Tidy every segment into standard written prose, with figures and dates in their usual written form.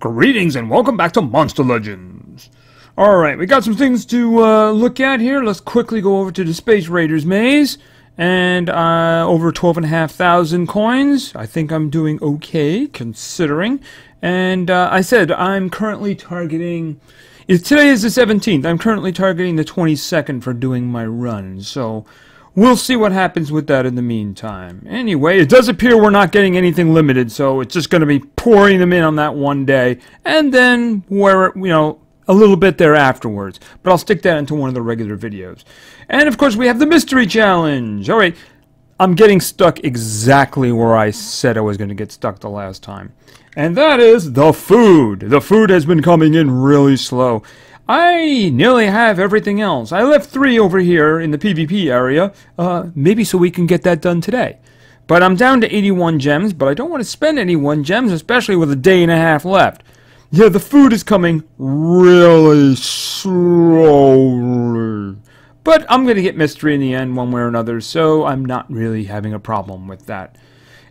Greetings and welcome back to Monster Legends. Alright, we got some things to look at here. Let's quickly go over to the Space Raiders maze. And over 12,500 coins. I think I'm doing okay, considering. And I said I'm currently targeting... Today is the 17th. I'm currently targeting the 22nd for doing my run. So we'll see what happens with that in the meantime. Anyway, it does appear we're not getting anything limited, so it's just going to be pouring them in on that one day, and then a little bit there afterwards. But I'll stick that into one of the regular videos. And of course, we have the mystery challenge. All right, I'm getting stuck exactly where I said I was going to get stuck the last time, and that is the food. The food has been coming in really slow. I nearly have everything else. I left 3 over here in the PvP area, maybe so we can get that done today. But I'm down to 81 gems, but I don't want to spend 81 gems, especially with a day and a half left. Yeah, the food is coming really slowly. But I'm going to get mystery in the end, one way or another, so I'm not really having a problem with that.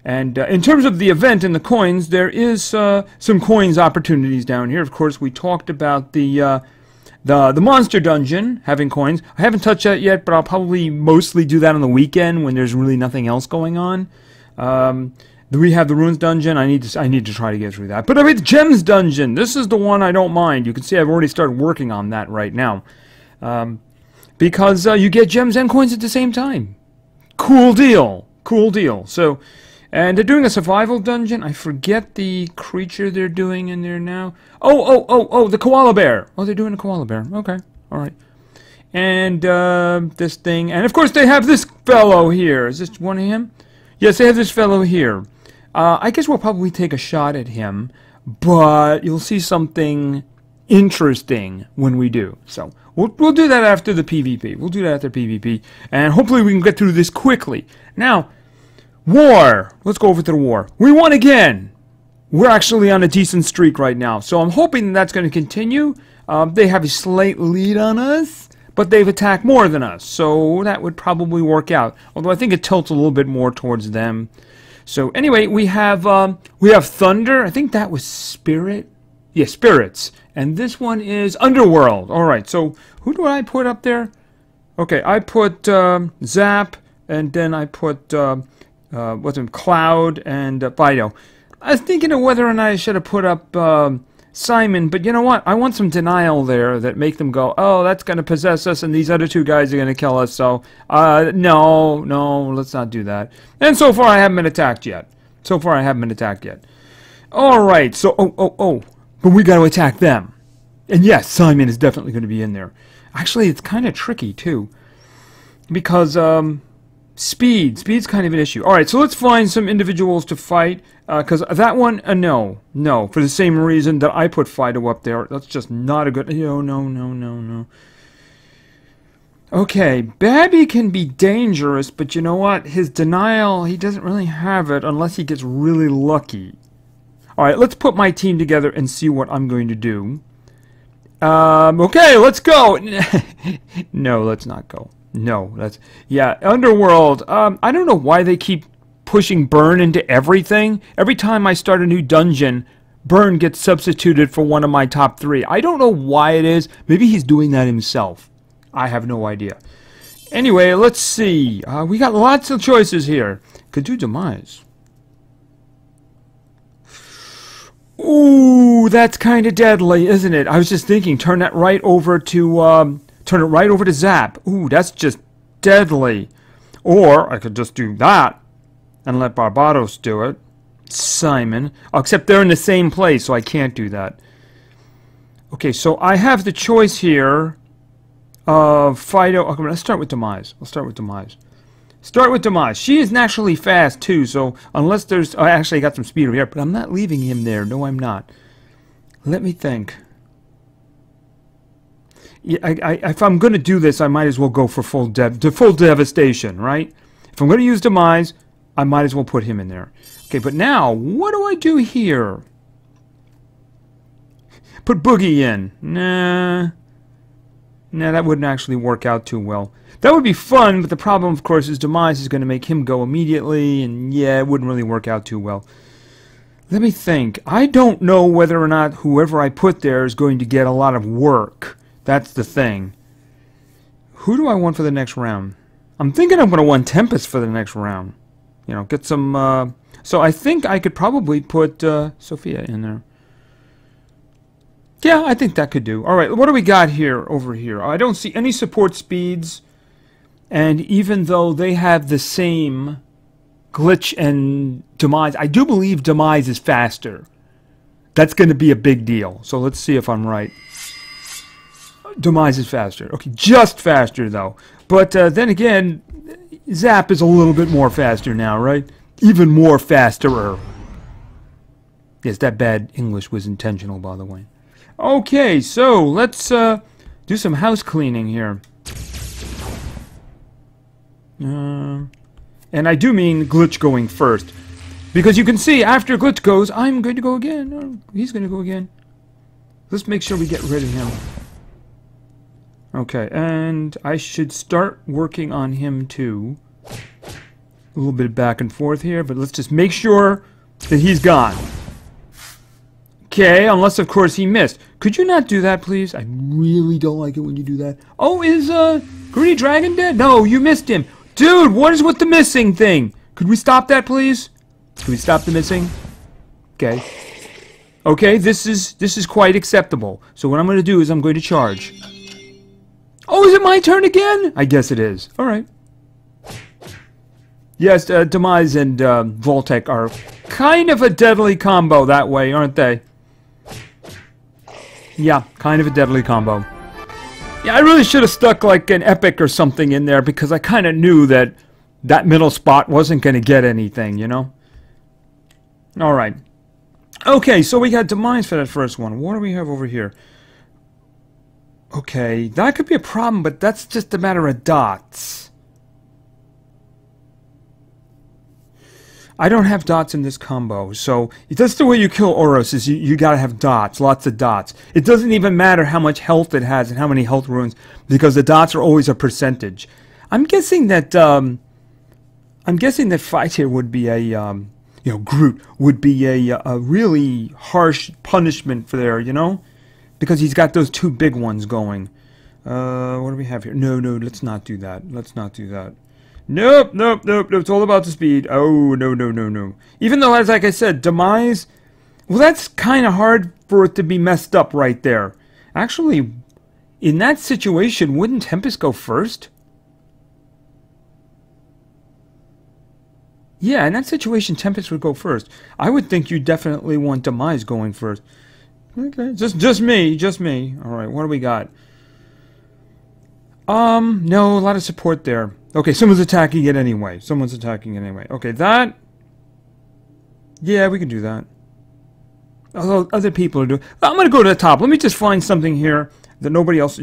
And in terms of the event and the coins, there is some coins opportunities down here. Of course, we talked about the monster dungeon having coins. I haven't touched that yet, but I'll probably mostly do that on the weekend when there's really nothing else going on. We have the ruins dungeon. I need to try to get through that. But I mean, the gems dungeon. This is the one I don't mind. You can see I've already started working on that right now, because you get gems and coins at the same time. Cool deal. Cool deal. So. And they're doing a survival dungeon. I forget the creature they're doing in there now. Oh, the koala bear. Oh, they're doing a koala bear. Okay, all right. And this thing. And, of course, they have this fellow here. Is this one of him? Yes, they have this fellow here. I guess we'll probably take a shot at him. But you'll see something interesting when we do. So we'll do that after the PvP. We'll do that after PvP. And hopefully we can get through this quickly. Now... War! Let's go over to the war. We won again! We're actually on a decent streak right now, so I'm hoping that's going to continue. They have a slight lead on us, but they've attacked more than us, so that would probably work out. Although I think it tilts a little bit more towards them. So anyway, we have Thunder. I think that was Spirit. Yeah, Spirits. And this one is Underworld. Alright, so who do I put up there? Okay, I put Zap, and then I put... Cloud and Fido. I was thinking of whether or not I should have put up Simon, but you know what? I want some denial there that make them go, oh, that's going to possess us, and these other 2 guys are going to kill us, so, no, let's not do that. And so far, I haven't been attacked yet. Alright, so, but we got to attack them. And yes, Simon is definitely going to be in there. Actually, it's kind of tricky, too. Because, Speed's kind of an issue. Alright, so let's find some individuals to fight, because that one, no, for the same reason that I put Fido up there. That's just not a good, no. Okay, Babby can be dangerous, but you know what? His denial, he doesn't really have it unless he gets really lucky. Alright, let's put my team together and see what I'm going to do. Okay, let's go! No, let's not go. No, that's... Yeah, Underworld. I don't know why they keep pushing Burn into everything. Every time I start a new dungeon, Burn gets substituted for one of my top 3. I don't know why it is. Maybe he's doing that himself. I have no idea. Anyway, let's see. We got lots of choices here. Could do Demise. Ooh, that's kind of deadly, isn't it? I was just thinking, turn it right over to Zap. Ooh, that's just deadly. Or I could just do that and let Barbados do it. Simon. Oh, except they're in the same place, so I can't do that. Okay, so I have the choice here of Fido. Okay, let's start with Demise. Start with Demise. She is naturally fast, too, so unless there's... I actually got some speed over here, but I'm not leaving him there. No, I'm not. Let me think. Yeah, if I'm going to do this, I might as well go for full devastation, right? If I'm going to use Demise, I might as well put him in there. Okay, but now, what do I do here? Put Boogie in. Nah, that wouldn't actually work out too well. That would be fun, but the problem, of course, is Demise is going to make him go immediately, and yeah, it wouldn't really work out too well. Let me think. I don't know whether or not whoever I put there is going to get a lot of work. That's the thing. Who do I want for the next round? I'm thinking I'm going to want Tempest for the next round. You know, get some... So I think I could probably put Sophia in there. Yeah, I think that could do. Alright, what do we got here, over here? I don't see any support speeds. And even though they have the same Glitch and Demise, I do believe Demise is faster. That's going to be a big deal. So let's see if I'm right. Demise is faster. Okay, just faster though. But then again, Zap is a little bit more faster now, right? Even more fasterer. Yes, that bad English was intentional, by the way. Okay, so let's do some house cleaning here. And I do mean Glitch going first. Because you can see, after Glitch goes, I'm going to go again. Oh, he's going to go again. Let's make sure we get rid of him. Okay, and I should start working on him too. A little bit of back and forth here, but let's just make sure that he's gone. Okay, unless of course he missed. Could you not do that, please? I really don't like it when you do that. Oh, is Greedy Dragon dead? No, you missed him. Dude, what is with the missing thing? Could we stop that, please? Could we stop the missing? Okay. Okay, this is quite acceptable. So what I'm going to do is I'm going to charge. Oh, is it my turn again? I guess it is. All right. Yes, Demise and Voltec are kind of a deadly combo that way, aren't they? Yeah, kind of a deadly combo. Yeah, I really should have stuck like an epic or something in there because I kind of knew that that middle spot wasn't going to get anything, you know? All right. Okay, so we got Demise for that first one. What do we have over here? Okay, that could be a problem, but that's just a matter of dots. I don't have dots in this combo, so that's the way you kill Oros, is you gotta have dots, lots of dots. It doesn't even matter how much health it has and how many health runes, because the dots are always a percentage. I'm guessing that Fight here would be a, you know, Groot would be a really harsh punishment for there, you know? Because he's got those two big ones going. What do we have here? No, let's not do that. Let's not do that. Nope. It's all about the speed. Oh, no. Even though, as like I said, Demise, well, that's kind of hard for it to be messed up right there. Actually, in that situation, wouldn't Tempest go first? Yeah, in that situation, Tempest would go first. I would think you definitely want Demise going first. Okay, just me. All right, what do we got? No, a lot of support there. Okay, someone's attacking it anyway. Okay, that... Yeah, we can do that. Although other people are doing... I'm going to go to the top. Let me just find something here that nobody else...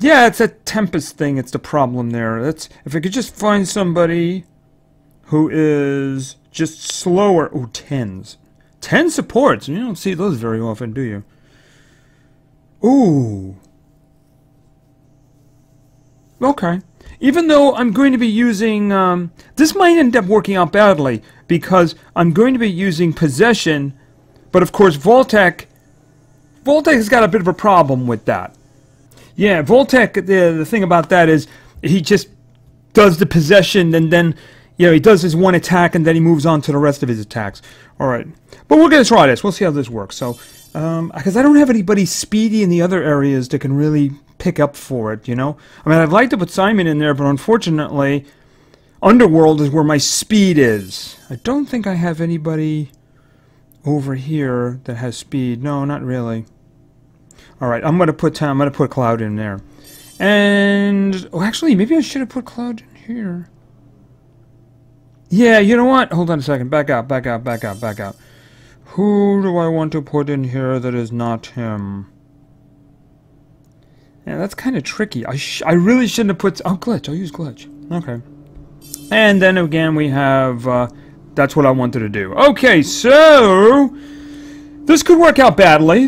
Yeah, it's a Tempest thing. It's the problem there. If I could just find somebody who is just slower... Oh, 10s. 10 supports. You don't see those very often, do you? Ooh. Okay. Even though I'm going to be using... this might end up working out badly, because I'm going to be using Possession, but of course Voltec has got a bit of a problem with that. Yeah, Voltec, the thing about that is he just does the Possession, and then, you know, he does his one attack, and then he moves on to the rest of his attacks. Alright. But we're going to try this. We'll see how this works. So, because I don't have anybody speedy in the other areas that can really pick up for it, you know? I mean, I'd like to put Simon in there, but unfortunately, Underworld is where my speed is. I don't think I have anybody over here that has speed. No, not really. Alright, I'm gonna put Cloud in there. And oh, actually, maybe I should have put Cloud in here. Yeah, you know what? Hold on a second. Back out. Who do I want to put in here that is not him? Yeah, that's kind of tricky. I really shouldn't have put... Oh, Glitch. I'll use Glitch. Okay. And then again we have... that's what I wanted to do. Okay, so... This could work out badly.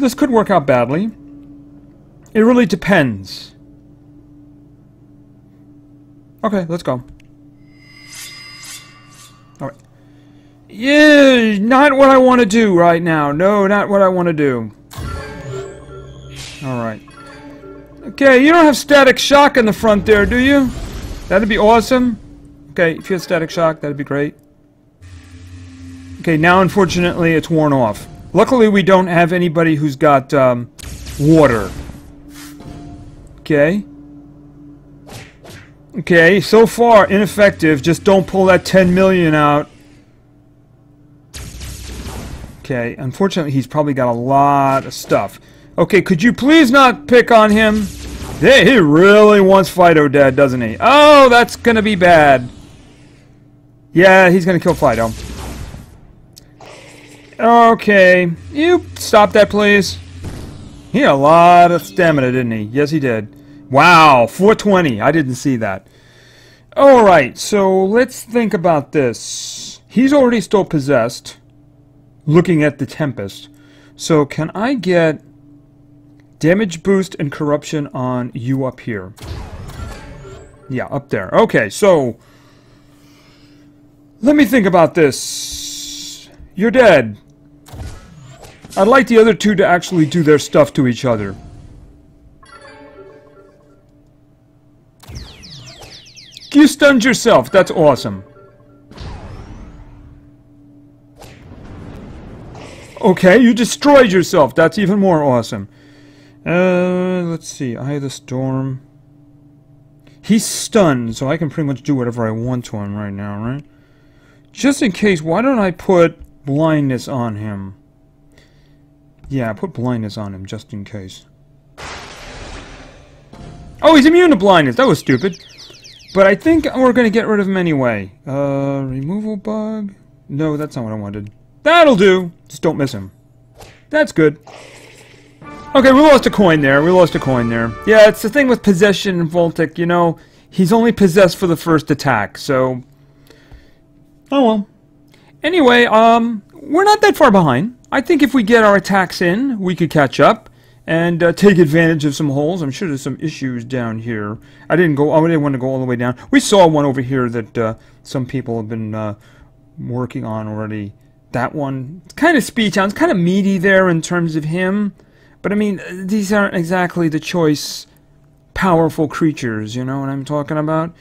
It really depends. Okay, let's go. Alright. Yeah, not what I want to do right now. No, not what I want to do. Alright. Okay, you don't have static shock in the front there, do you? That'd be awesome. Okay, if you had static shock, that'd be great. Okay, now unfortunately it's worn off. Luckily we don't have anybody who's got water. Okay. Okay, so far ineffective. Just don't pull that 10 million out. Okay, unfortunately he's probably got a lot of stuff. Okay, could you please not pick on him? Yeah, he really wants Fido dead, doesn't he? Oh, that's gonna be bad. Yeah, he's gonna kill Fido. Okay, you stop that, please. He had a lot of stamina, didn't he? Yes, he did. Wow, 420. I didn't see that. Alright, so let's think about this. He's already still possessed. Looking at the Tempest. So can I get damage boost and corruption on you up here? Yeah, up there. Okay, so let me think about this. You're dead. I'd like the other two to actually do their stuff to each other. You stunned yourself. That's awesome. Okay, you destroyed yourself. That's even more awesome. Let's see. Eye of the Storm. He's stunned, so I can pretty much do whatever I want to him right now, right? Just in case, why don't I put blindness on him? Yeah, put blindness on him, just in case. Oh, he's immune to blindness. That was stupid. But I think we're going to get rid of him anyway. Removal bug? No, that's not what I wanted. That'll do. Just don't miss him. That's good. Okay, we lost a coin there. We lost a coin there. Yeah, it's the thing with possession and Voltic, you know. He's only possessed for the first attack, so... Oh well. Anyway, we're not that far behind. I think if we get our attacks in, we could catch up and take advantage of some holes. I'm sure there's some issues down here. I didn't want to go all the way down. We saw one over here that some people have been working on already. That one, it's kind of speed challenge, kind of meaty there in terms of him. But I mean, these aren't exactly the choice powerful creatures, you know what I'm talking about?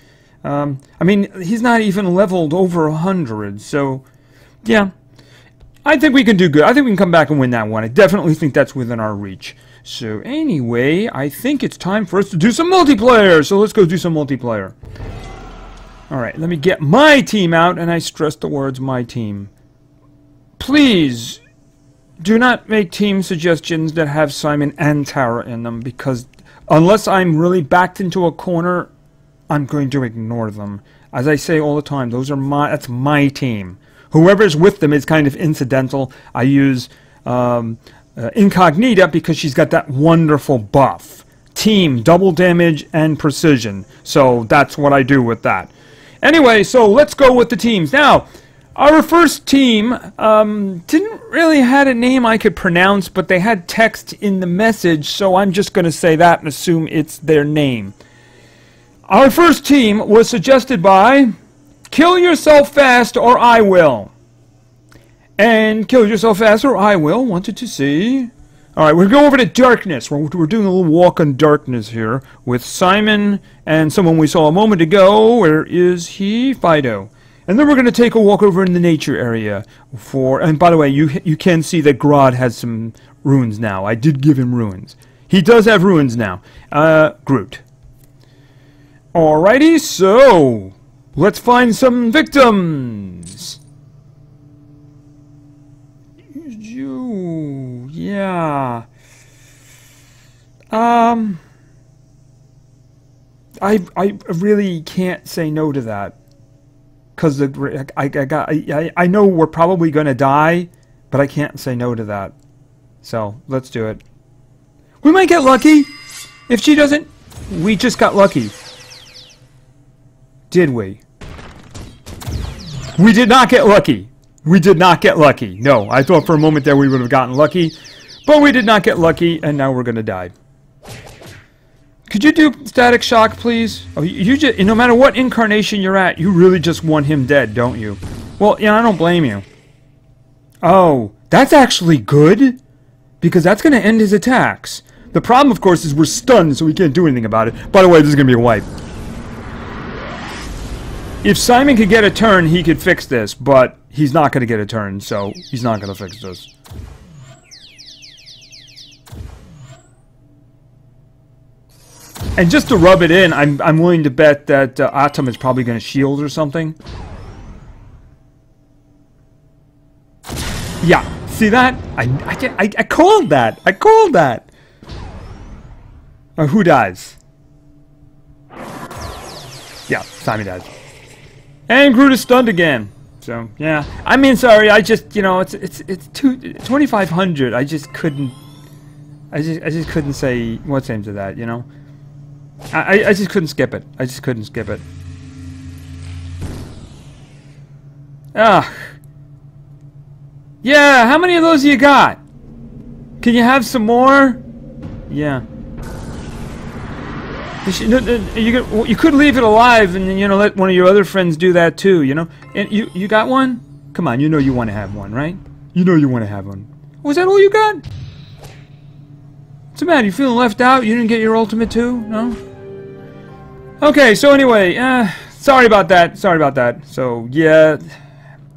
I mean, he's not even leveled over 100, so yeah. I think we can do good. I think we can come back and win that one. I definitely think that's within our reach. So anyway, I think it's time for us to do some multiplayer. So let's go do some multiplayer. Alright, let me get my team out, and I stress the words my team. Please, do not make team suggestions that have Simon and Tara in them, because unless I'm really backed into a corner, I'm going to ignore them. As I say all the time, that's my team. Whoever's with them is kind of incidental. I use Incognita because she's got that wonderful buff. Team, double damage, and precision. So that's what I do with that. Anyway, so let's go with the teams. Now, our first team didn't really have a name I could pronounce, but they had text in the message, so I'm just going to say that and assume it's their name. Our first team was suggested by Kill Yourself Fast or I Will. And Kill Yourself Fast or I Will wanted to see... Alright, we're going to go over to Darkness. We're doing a little walk on Darkness here with Simon and someone we saw a moment ago. Where is he? Fido. And then we're going to take a walk over in the nature area for... And by the way, you can see that Grodd has some runes now. I did give him runes. He does have runes now. Groot. Alrighty, so... Let's find some victims! You... Yeah... I really can't say no to that. Because I know we're probably going to die, but I can't say no to that. So, let's do it. We might get lucky. If she doesn't, we just got lucky. Did we? We did not get lucky. We did not get lucky. No, I thought for a moment there we would have gotten lucky, but we did not get lucky, and now we're going to die. Could you do static shock, please? Oh, you just, no matter what incarnation you're at, you really just want him dead, don't you? Well, yeah, I don't blame you. Oh, that's actually good, because that's going to end his attacks. The problem, of course, is we're stunned, so we can't do anything about it. By the way, this is going to be a wipe. If Simon could get a turn, he could fix this, but he's not going to get a turn, so he's not going to fix this. And just to rub it in, I'm willing to bet that Atom is probably going to shield or something. Yeah, see that? I called that. I called that. Who dies? Yeah, Simon dies. And Groot is stunned again. So yeah, I mean, sorry. I just, you know, it's 2,500. I just couldn't say what's name to that. You know, I just couldn't skip it. I just couldn't skip it. Ah. Yeah, how many of those you got? Can you have some more? Yeah. You could leave it alive and, you know, let one of your other friends do that too, you know? And you got one? Come on, you know you want to have one, right? You know you want to have one. Was that all you got? What's the matter? You feeling left out? You didn't get your ultimate too? No? Okay, so anyway, sorry about that. Sorry about that. So, yeah,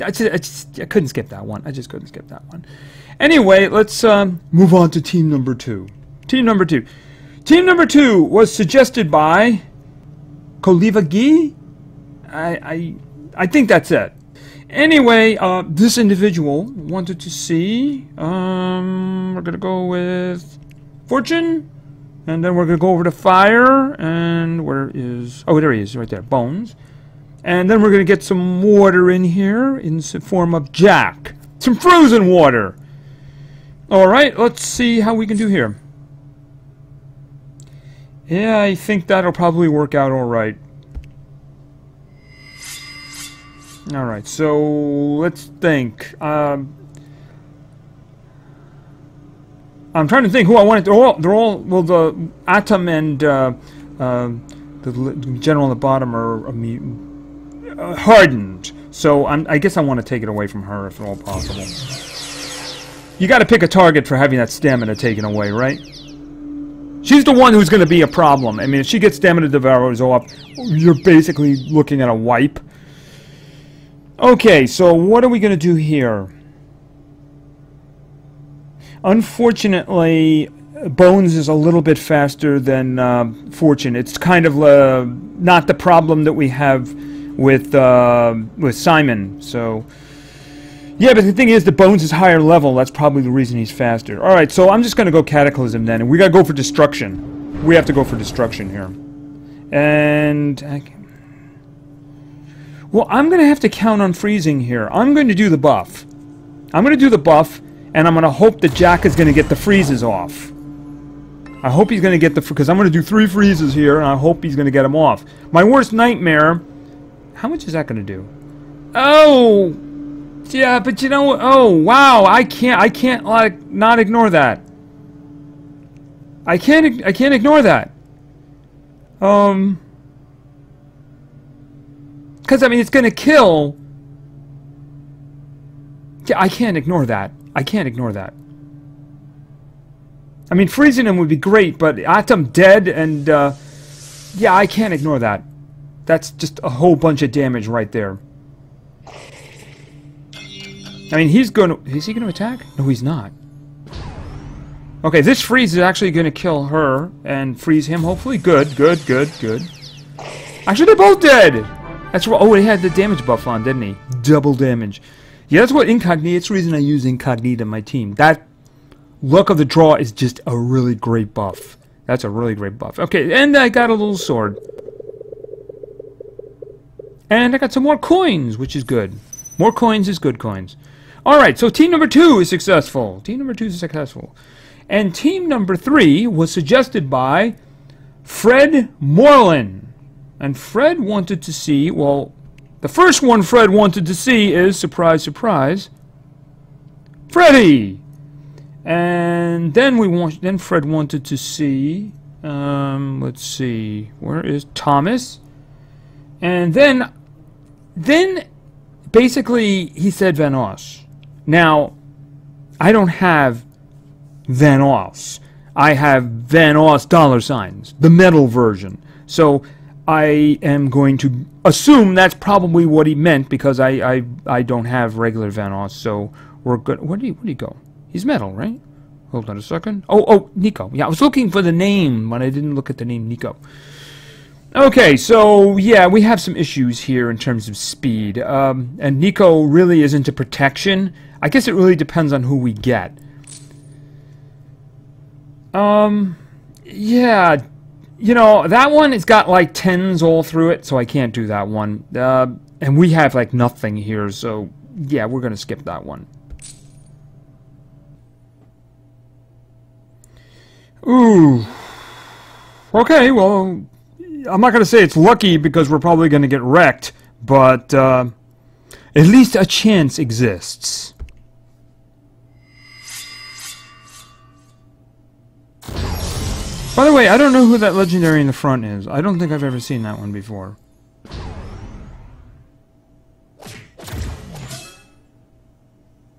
I couldn't skip that one. I just couldn't skip that one. Anyway, let's move on to team number 2. Team number 2. Team number 2 was suggested by Koliva Gi. I think that's it. Anyway, this individual wanted to see. We're gonna go with Fortune, and then we're gonna go over to Fire. And where is? Oh, there he is, right there. Bones. And then we're gonna get some water in here in the form of Jack. Some frozen water. All right, let's see how we can do here. Yeah, I think that'll probably work out all right. All right, so let's think. I'm trying to think who I wanted. They're all. Well, the Atom and the general on the bottom are hardened. So I guess I want to take it away from her if at all possible. You got to pick a target for having that stamina taken away, right? She's the one who's going to be a problem. I mean, if she gets Stamina Devourers off, you're basically looking at a wipe. Okay, so what are we going to do here? Unfortunately, Bones is a little bit faster than Fortune. It's kind of not the problem that we have with Simon. So, yeah, but the thing is, the Bones is higher level. That's probably the reason he's faster. All right, so I'm just going to go Cataclysm then, and we got to go for Destruction. We have to go for Destruction here. And well, I'm going to have to count on freezing here. I'm going to do the buff. I'm going to do the buff, and I'm going to hope that Jack is going to get the freezes off. I hope he's going to get because I'm going to do 3 freezes here, and I hope he's going to get them off. My worst nightmare. How much is that going to do? Oh. Yeah, but you know what? Oh, wow! I can't like not ignore that. I can't ignore that. Because I mean, it's gonna kill. Yeah, I can't ignore that. I can't ignore that. I mean, freezing him would be great, but Atom dead, and yeah, I can't ignore that. That's just a whole bunch of damage right there. I mean, is he going to attack? No, he's not. Okay, this freeze is actually going to kill her and freeze him, hopefully. Good, good, good, good. Actually, they're both dead! That's what. Oh, he had the damage buff on, didn't he? Double damage. Yeah, that's what Incognito. It's the reason I use Incognito in my team. That Luck of the Draw is just a really great buff. That's a really great buff. Okay, and I got a little sword. And I got some more coins, which is good. More coins is good coins. Alright, so team number 2 is successful. Team number 2 is successful. And team number 3 was suggested by Fred Moreland. And Fred wanted to see, well, the first one Fred wanted to see is, surprise, surprise, Freddy. And then Fred wanted to see, let's see, where is Thomas? And then basically he said Vanoss. Now, I don't have Van Oss. I have Van Oss $signs, the metal version. So I am going to assume that's probably what he meant, because I don't have regular Van Oss. So we're good. Where did he go? He's metal, right? Hold on a second. Oh, Nico. Yeah, I was looking for the name, but I didn't look at the name Nico. Okay, so yeah, we have some issues here in terms of speed. And Nico really is into protection. I guess it really depends on who we get. Yeah, you know, that one, it's got like 10s all through it, so I can't do that one. And we have like nothing here, so yeah, we're gonna skip that one. Ooh. Okay, well, I'm not gonna say it's lucky, because we're probably gonna get wrecked, but at least a chance exists. By the way, I don't know who that legendary in the front is. I don't think I've ever seen that one before.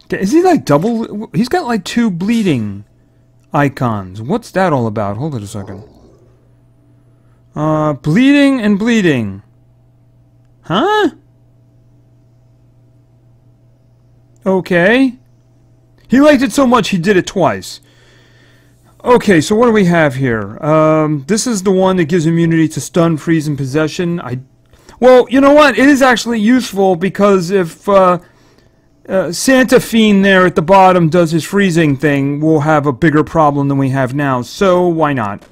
Okay, is he like double? He's got like 2 bleeding icons. What's that all about? Hold it a second. Bleeding and bleeding. Huh? Okay. He liked it so much he did it twice. Okay, so what do we have here? This is the one that gives immunity to stun, freeze, and possession. Well, you know what? It is actually useful, because if Santa Fiend there at the bottom does his freezing thing, we'll have a bigger problem than we have now. So why not?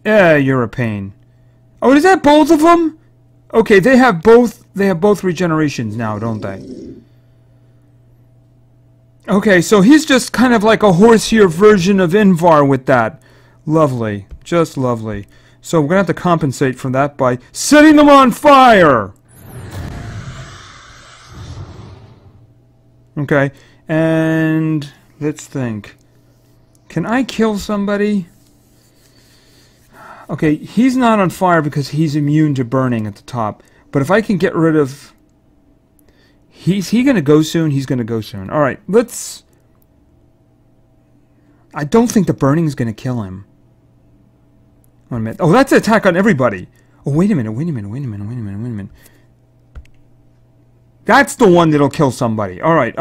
Yeah, you're a pain. Oh, is that both of them? Okay, they have both regenerations now, don't they? Okay, so he's just kind of like a horsier version of Invar with that. Lovely. Just lovely. So we're going to have to compensate for that by setting them on fire! Okay, and let's think. Can I kill somebody? Okay, he's not on fire because he's immune to burning at the top. But if I can get rid of... Is he going to go soon? He's going to go soon. Alright, let's... I don't think the burning is going to kill him. 1 minute. Oh, that's an attack on everybody. Oh, wait a minute. That's the one that'll kill somebody. Alright,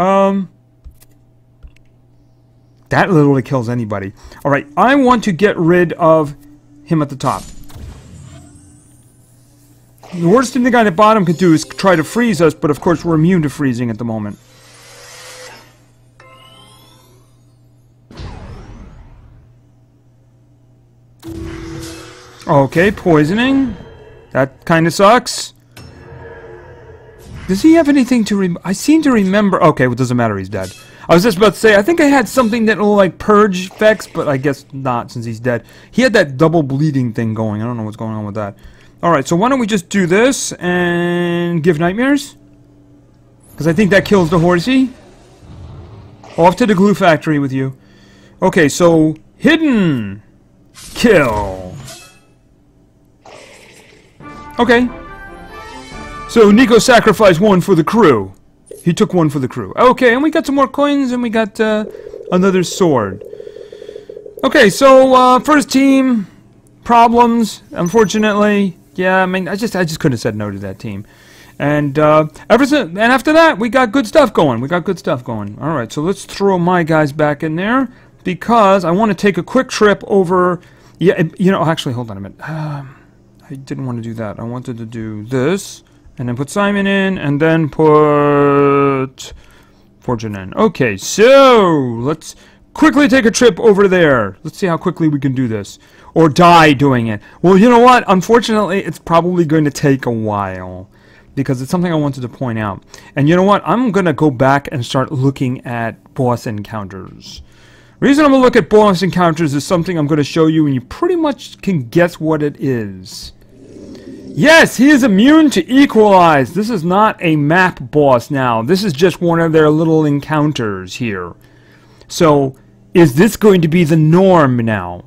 that literally kills anybody. Alright, I want to get rid of him at the top. The worst thing the guy at the bottom could do is try to freeze us, but of course we're immune to freezing at the moment. Okay, poisoning. That kind of sucks. Does he have anything to I seem to remember... Okay, well, it doesn't matter, he's dead. I was just about to say, I think I had something that will, like, purge effects, but I guess not, since he's dead. He had that double bleeding thing going. I don't know what's going on with that. Alright, so why don't we just do this and give nightmares? Because I think that kills the horsey. Off to the glue factory with you. Okay, so hidden kill. Okay. So Nico sacrificed 1 for the crew. He took 1 for the crew. Okay, and we got some more coins, and we got another sword. Okay, so first team problems, unfortunately. Yeah, I mean, I just couldn't have said no to that team. And after that, we got good stuff going. All right, so let's throw my guys back in there, because I want to take a quick trip over. Yeah, you know, actually, hold on a minute. I didn't want to do that. I wanted to do this, and then put Simon in, and then put Fortune in. Okay, so let's quickly take a trip over there. Let's see how quickly we can do this. Or die doing it. Well, you know what? Unfortunately, it's probably going to take a while, because it's something I wanted to point out. And you know what? I'm going to go back and start looking at boss encounters. The reason I'm going to look at boss encounters is something I'm going to show you, and you pretty much can guess what it is. Yes, he is immune to Equalize. This is not a map boss now. This is just one of their little encounters here. So, is this going to be the norm now?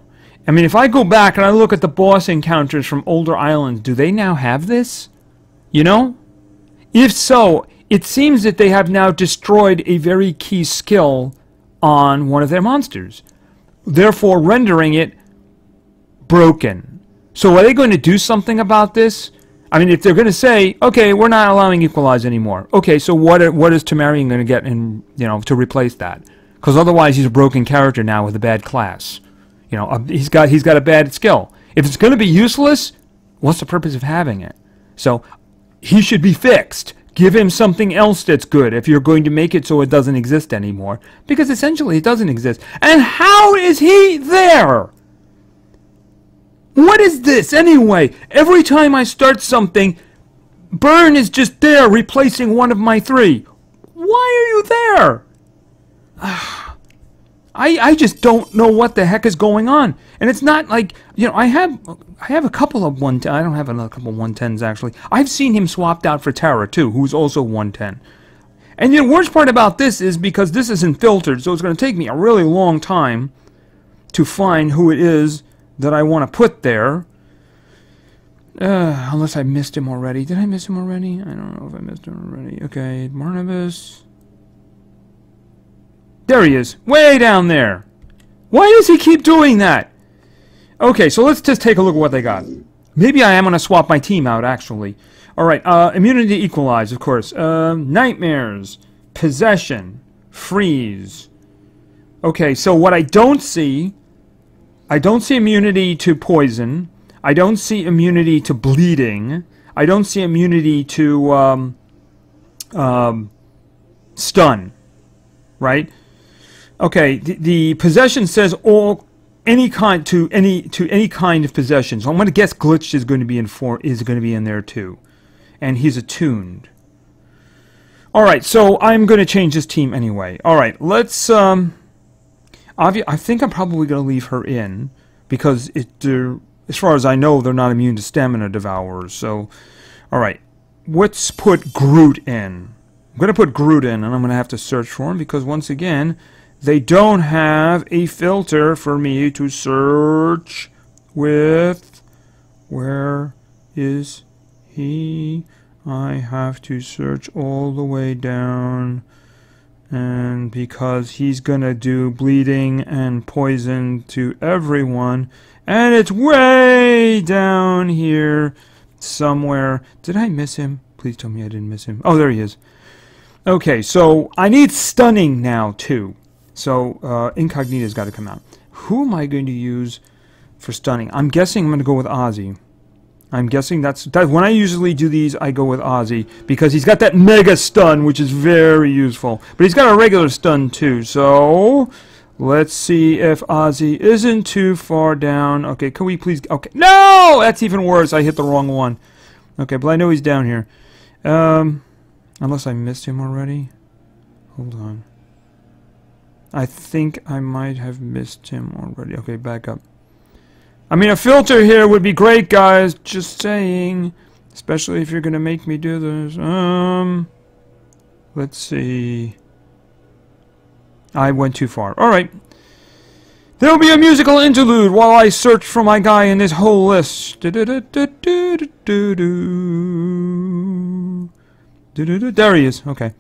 I mean, if I go back and I look at the boss encounters from older islands, do they now have this? You know? If so, it seems that they have now destroyed a very key skill on one of their monsters, therefore rendering it broken. So are they going to do something about this? I mean, if they're going to say, okay, we're not allowing Equalize anymore. Okay, so what is Tamarian going to get in, you know, to replace that? Because otherwise he's a broken character now with a bad class. You know, he's got a bad skill. If it's going to be useless, what's the purpose of having it? So he should be fixed. Give him something else that's good if you're going to make it so it doesn't exist anymore. Because essentially it doesn't exist. And how is he there? What is this anyway? Every time I start something, Burn is just there replacing one of my 3. Why are you there? I just don't know what the heck is going on. And it's not like, you know, I have a couple of 110. I don't have another couple of 110s actually. I've seen him swapped out for Terra too, who's also 110. And the worst part about this is because this isn't filtered, so it's going to take me a really long time to find who it is that I want to put there. Unless I missed him already. Did I miss him already? I don't know if I missed him already. Okay, Barnabas. There he is. Way down there. Why does he keep doing that? Okay, so let's just take a look at what they got. Maybe I am going to swap my team out, actually. Alright, immunity equalize, of course. Nightmares. Possession. Freeze. Okay, so what I don't see immunity to poison. I don't see immunity to bleeding. I don't see immunity to stun. Right? Okay, the possession says any kind of possession. So I'm going to guess glitched is going to be in there too, and he's attuned. All right, so I'm going to change this team anyway. All right, let's. I think I'm probably going to leave her in because as far as I know, they're not immune to stamina devourers. So, all right, let's put Groot in. I'm going to put Groot in, and I'm going to have to search for him because once again, they don't have a filter for me to search with. Where is he? I have to search all the way down. And because he's gonna do bleeding and poison to everyone. And it's way down here somewhere. Did I miss him? Please tell me I didn't miss him. Oh, there he is. Okay, so I need stunning now too. So Incognita's got to come out. Who am I going to use for stunning? I'm guessing I'm going to go with Ozzy. I'm guessing that's when I usually do these, I go with Ozzy because he's got that mega stun, which is very useful. But he's got a regular stun too. So let's see if Ozzy isn't too far down. Okay, can we please? Okay, no, that's even worse. I hit the wrong one. Okay, but I know he's down here. Unless I missed him already. Hold on. I think I might have missed him already. Okay, back up. I mean, a filter here would be great, guys. Just saying. Especially if you're going to make me do this. Let's see. I went too far. Alright. There'll be a musical interlude while I search for my guy in this whole list. There he is. Okay.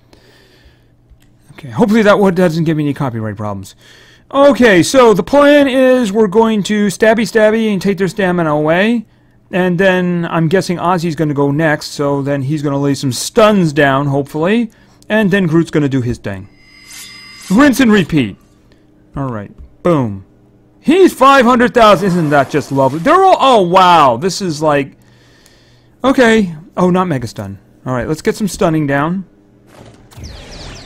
Okay, hopefully that doesn't give me any copyright problems. Okay, so the plan is we're going to stabby and take their stamina away. And then I'm guessing Ozzy's going to go next, so then he's going to lay some stuns down, hopefully. And then Groot's going to do his thing. Rinse and repeat. Alright, boom. He's 500,000. Isn't that just lovely? They're all... Oh, wow. This is like... Okay. Oh, not Mega Stun. Alright, let's get some stunning down.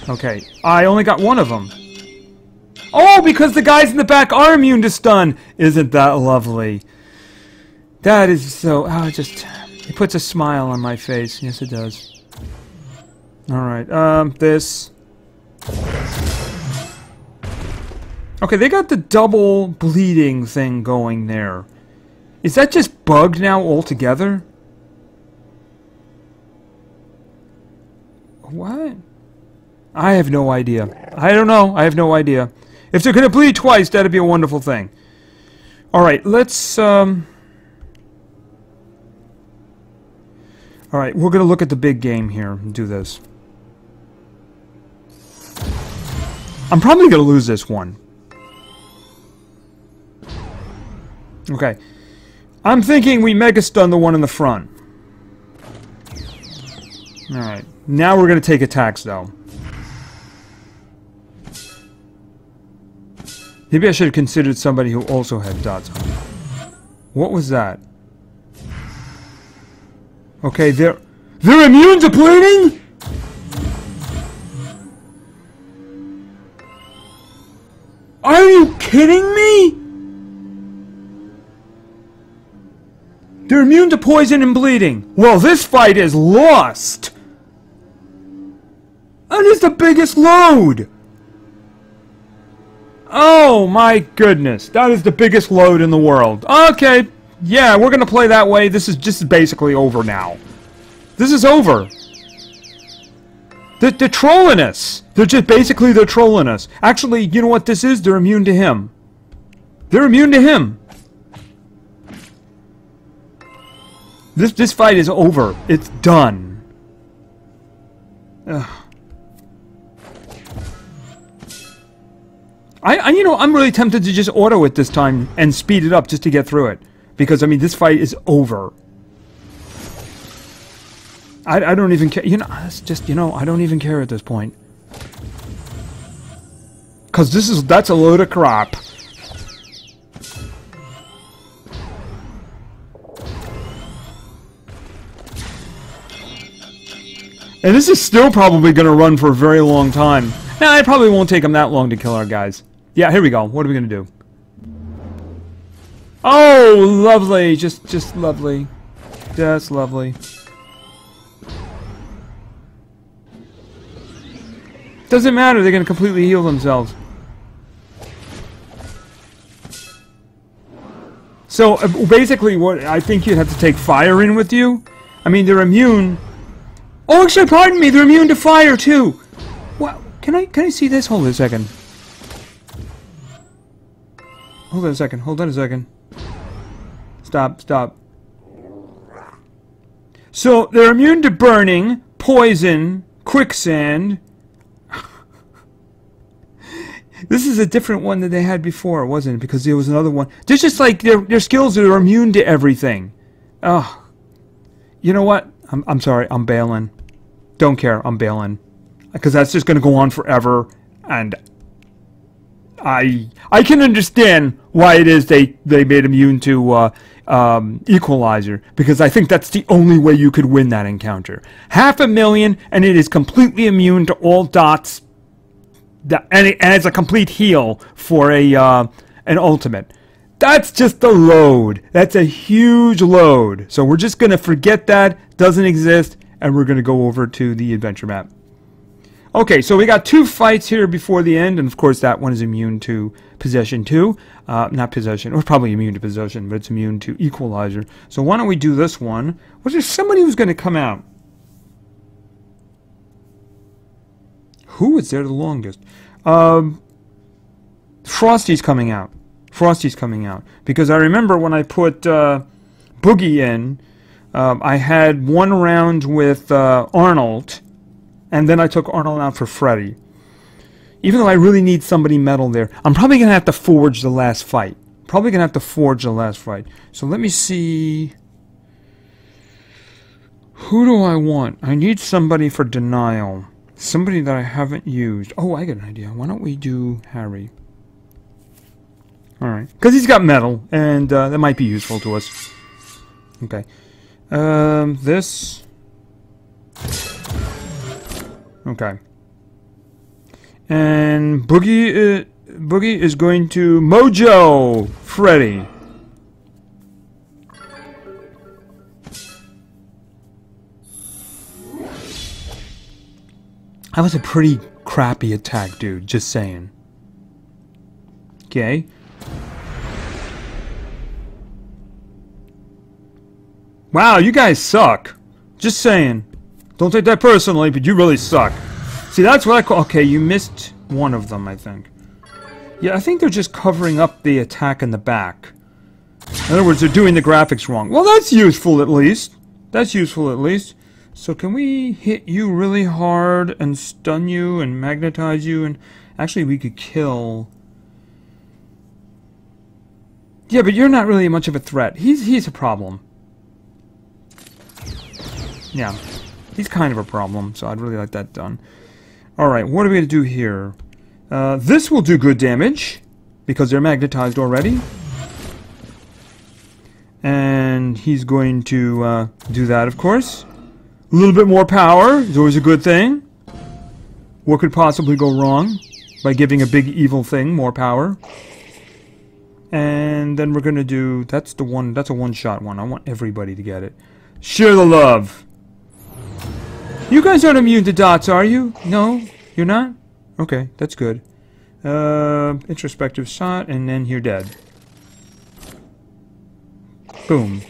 Okay, I only got one of them. Oh, because the guys in the back are immune to stun. Isn't that lovely? That is so... Oh, it puts a smile on my face. Yes, it does. Alright, this... Okay, they got the double bleeding thing going there. Is that just bugged now altogether? What? I have no idea. I don't know. I have no idea. If they're going to bleed twice, that'd be a wonderful thing. Alright, let's, Alright, we're gonna look at the big game here and do this. I'm probably gonna lose this one. Okay. I'm thinking we Mega Stun the one in the front. Alright. Now we're gonna take attacks, though. Maybe I should have considered somebody who also had dots on. What was that? Okay, they're immune to bleeding? Are you kidding me? They're immune to poison and bleeding. Well, this fight is lost. That is the biggest load. Oh my goodness. That is the biggest load in the world. Okay. Yeah, we're gonna play that way. This is just basically over now. This is over. They're trolling us. They're trolling us. Actually, you know what this is? They're immune to him. They're immune to him. This fight is over. It's done. Ugh. You know, I'm really tempted to just auto it this time and speed it up just to get through it. Because, I mean, this fight is over. I don't even care. You know, it's just, you know, I don't even care at this point. Because that's a load of crap. And this is still probably going to run for a very long time. Nah, it probably won't take them that long to kill our guys. Yeah, here we go. What are we going to do? Oh, lovely. Just lovely. That's lovely. Doesn't matter. They're going to completely heal themselves. So, basically, what I think you'd have to take fire in with you. I mean, they're immune. Oh, actually, pardon me. They're immune to fire, too. What? Can I see this? Hold on a second. Hold on a second. Hold on a second. Stop. So, they're immune to burning, poison, quicksand. This is a different one than they had before, wasn't it? Because there was another one. There's just like, their skills are immune to everything. Oh. You know what? I'm sorry. I'm bailing. Don't care. I'm bailing. Because that's just going to go on forever. And I can understand why it is they made immune to Equalizer, because I think that's the only way you could win that encounter. 500,000, and it is completely immune to all dots, and it's a complete heal for an ultimate. That's just a load. That's a huge load. So we're just going to forget that doesn't exist, and we're going to go over to the adventure map. Okay, so we got 2 fights here before the end, and of course that one is immune to Possession 2. Not Possession, or probably immune to Possession, but it's immune to Equalizer. So why don't we do this one? Was there somebody who's going to come out? Who was there the longest? Frosty's coming out. Frosty's coming out. Because I remember when I put Boogie in, I had 1 round with Arnold, and then I took Arnold out for Freddy. Even though I really need somebody metal there. I'm probably going to have to forge the last fight. So let me see. Who do I want? I need somebody for Denial. Somebody that I haven't used. Oh, I got an idea. Why don't we do Harry? Alright. Because he's got metal, and that might be useful to us. Okay. This. Okay. And Boogie is going to Mojo Freddy. That was a pretty crappy attack, dude. Just saying. Okay. Wow, you guys suck. Just saying. Don't take that personally, but you really suck. See, that's what I call... Okay, you missed one of them, I think. Yeah, I think they're just covering up the attack in the back. In other words, they're doing the graphics wrong. Well, that's useful at least. That's useful at least. So can we hit you really hard and stun you and magnetize you? And actually, we could kill... Yeah, but you're not really much of a threat. He's a problem. Yeah. He's kind of a problem, so I'd really like that done. Alright, what are we going to do here? This will do good damage, because they're magnetized already. And he's going to do that, of course. A little bit more power is always a good thing. What could possibly go wrong by giving a big evil thing more power? And then we're going to do... That's a one-shot one. I want everybody to get it. Share the love! You guys aren't immune to dots, are you? No? You're not? Okay, that's good. Introspective shot, and then you're dead. Boom.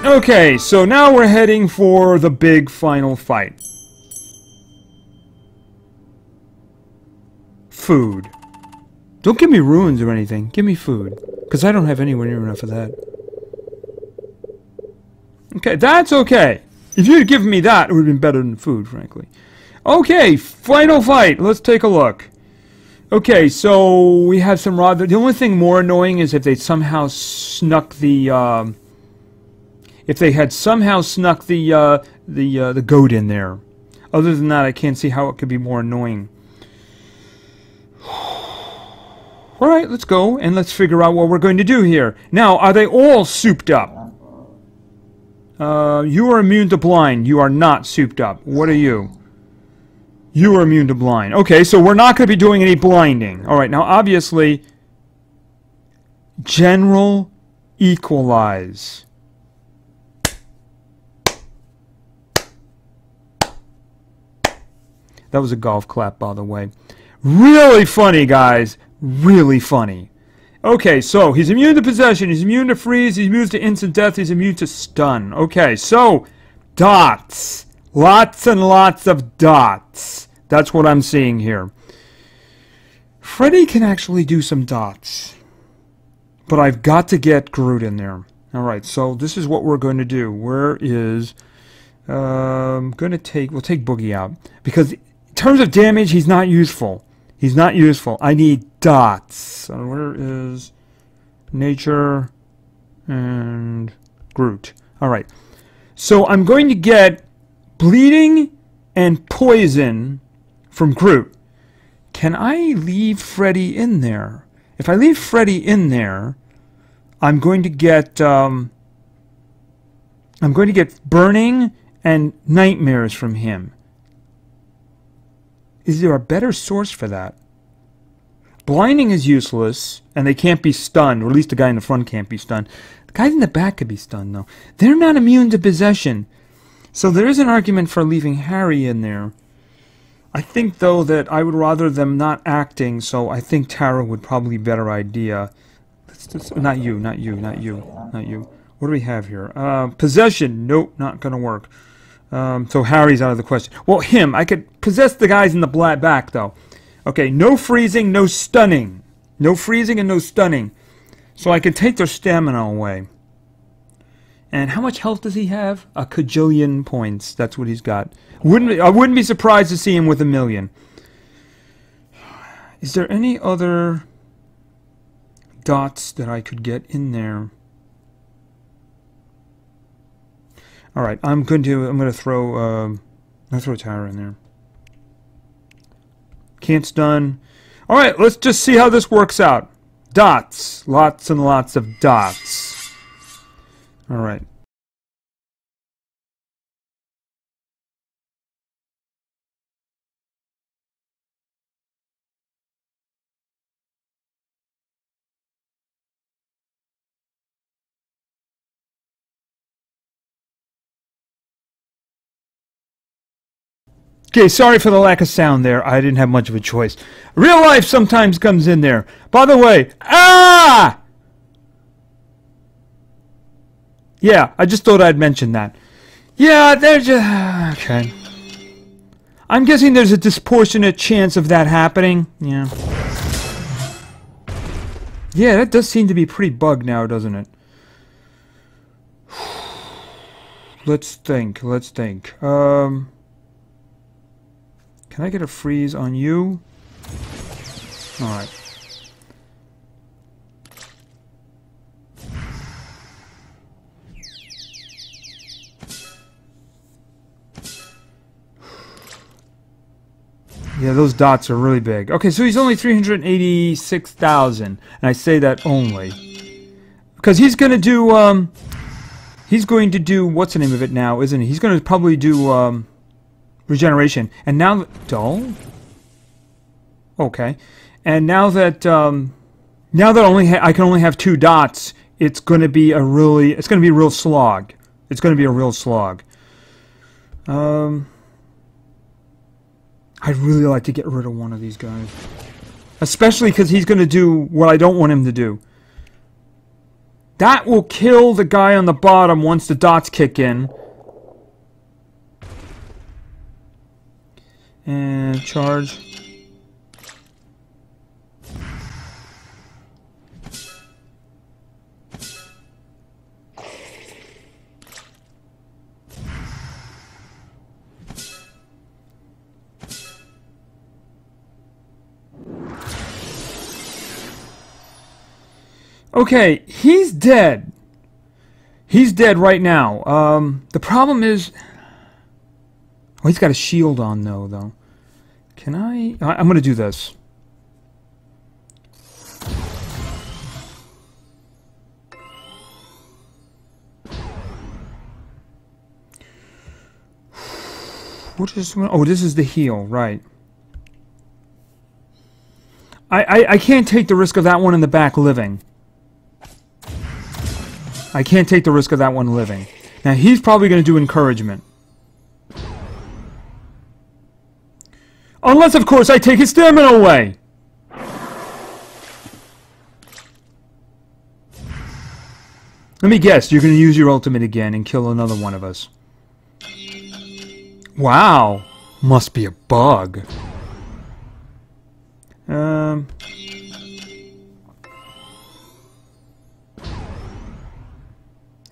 Okay, so now we're heading for the big final fight. Food. Don't give me ruins or anything. Give me food. Because I don't have anywhere near enough of that. Okay, that's okay. If you had given me that, it would have been better than food, frankly. Okay, final fight. Let's take a look. Okay, so we have some rather... The only thing more annoying is if they somehow snuck the... if they had somehow snuck the goat in there. Other than that, I can't see how it could be more annoying. Alright, let's go, and let's figure out what we're going to do here. Now, are they all souped up? You are immune to blind. You are not souped up. What are you? You are immune to blind. Okay, so we're not going to be doing any blinding. Alright, now obviously... General equalize. That was a golf clap, by the way. Really funny, guys. Really funny. Okay, so he's immune to possession, he's immune to freeze, he's immune to instant death, he's immune to stun. Okay, so, dots. Lots and lots of dots. That's what I'm seeing here. Freddy can actually do some dots. But I've got to get Groot in there. Alright, so this is what we're going to do. Where is... we'll take Boogie out. Because in terms of damage, he's not useful. He's not useful. I need dots. So where is nature and Groot? Alright. So I'm going to get bleeding and poison from Groot. Can I leave Freddy in there? If I leave Freddy in there, I'm going to get burning and nightmares from him. Is there a better source for that? Blinding is useless, and they can't be stunned, or at least the guy in the front can't be stunned. The guys in the back could be stunned, though. They're not immune to possession. So there is an argument for leaving Harry in there. I think, though, that I would rather them not acting, so I think Tara would probably be a better idea. Not you. What do we have here? Possession. Nope, not going to work. So Harry's out of the question. Well, him. I could possess the guys in the back, though. Okay, no freezing, no stunning. No freezing and no stunning. So I can take their stamina away. And how much health does he have? A cajillion points. That's what he's got. I wouldn't be surprised to see him with 1,000,000. Is there any other dots that I could get in there? All right, I'm going to throw Tara in there. Can't stun. All right, let's just see how this works out. Dots, lots and lots of dots. All right. Okay, sorry for the lack of sound there. I didn't have much of a choice. Real life sometimes comes in there. By the way, yeah, I just thought I'd mention that. Yeah, there's just... okay. I'm guessing there's a disproportionate chance of that happening. Yeah. Yeah, that does seem to be pretty bugged now, doesn't it? Let's think. Let's think. Can I get a freeze on you? Alright. Yeah, those dots are really big. Okay, so he's only 386,000, and I say that only because he's going to do what's the name of it now, isn't he? He's going to probably do regeneration. And now dull. Okay. And now that I can only have 2 dots, it's going to be a real slog. It's going to be a real slog. I'd really like to get rid of one of these guys. Especially because he's going to do what I don't want him to do. That will kill the guy on the bottom once the dots kick in. And charge. Okay, he's dead. He's dead right now. The problem is... Oh, he's got a shield on, though. Can I... I'm going to do this. What is... Oh, this is the heal, right. I can't take the risk of that one in the back living. I can't take the risk of that one living. Now, he's probably going to do encouragement. Unless, of course, I take his stamina away. Let me guess, you're going to use your ultimate again and kill another one of us. Wow. Must be a bug.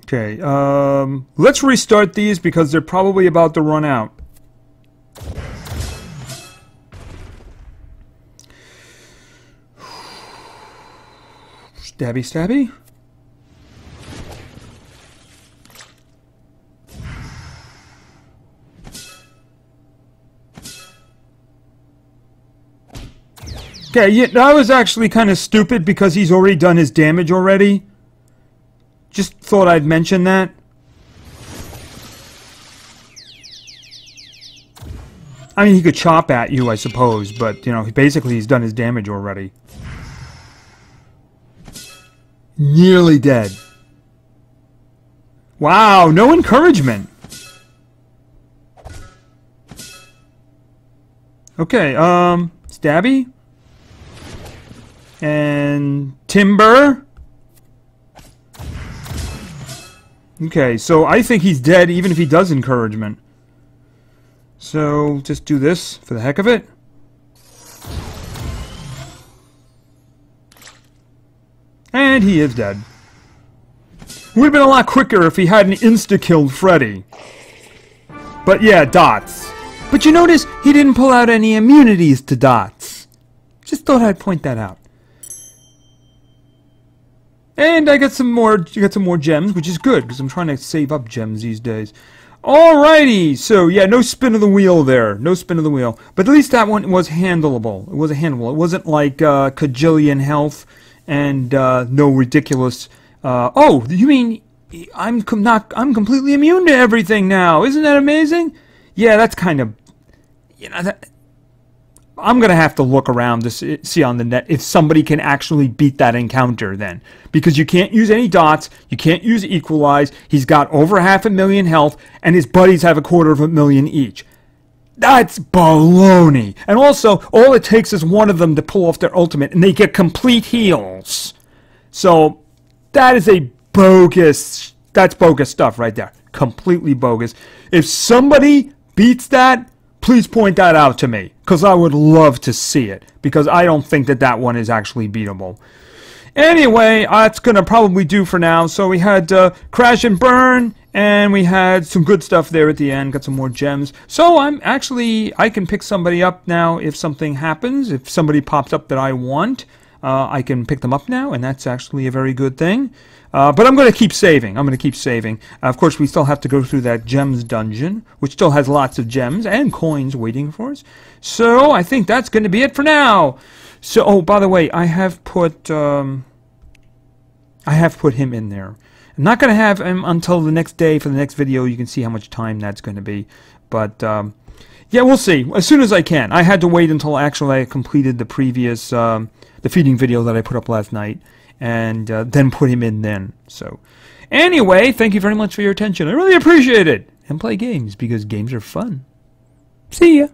Okay, let's restart these because they're probably about to run out. Stabby, stabby. Okay, yeah, that was actually kind of stupid because he's already done his damage already. Just thought I'd mention that. I mean, he could chop at you, I suppose, but, you know, basically he's done his damage already. Nearly dead. Wow, no encouragement. Okay, Stabby. And Timber. Okay, so I think he's dead even if he does encouragement. So, just do this for the heck of it. And he is dead. It would have been a lot quicker if he hadn't insta-killed Freddy. But yeah, dots. But you notice he didn't pull out any immunities to dots. Just thought I'd point that out. And I got some more gems, which is good, because I'm trying to save up gems these days. Alrighty, so yeah, no spin of the wheel there. No spin of the wheel. But at least that one was handleable. It was handleable. It wasn't like Kajillion health and no ridiculous... oh, you mean I'm completely immune to everything now. Isn't that amazing? Yeah, that's kind of... You know, that... I'm going to have to look around to see on the net if somebody can actually beat that encounter then. Because you can't use any dots, you can't use equalize, he's got over 500,000 health, and his buddies have 250,000 each. That's baloney. And also, all it takes is one of them to pull off their ultimate, and they get complete heals. So, that is a bogus, that's bogus stuff right there. Completely bogus. If somebody beats that, please point that out to me, because I would love to see it, because I don't think that that one is actually beatable. Anyway, that's going to probably do for now. So we had Crash and Burn, and we had some good stuff there at the end. Got some more gems. So I can pick somebody up now if something happens. If somebody pops up that I want, I can pick them up now, and that's actually a very good thing. But I'm going to keep saving. Of course, we still have to go through that gems dungeon, which still has lots of gems and coins waiting for us. So I think that's going to be it for now. So, oh, by the way, I have put him in there. I'm not going to have him until the next day for the next video. You can see how much time that's going to be. But, yeah, we'll see. As soon as I can. I had to wait until actually I completed the previous, the feeding video that I put up last night. And then put him in then. So, anyway, thank you very much for your attention. I really appreciate it. And play games, because games are fun. See ya.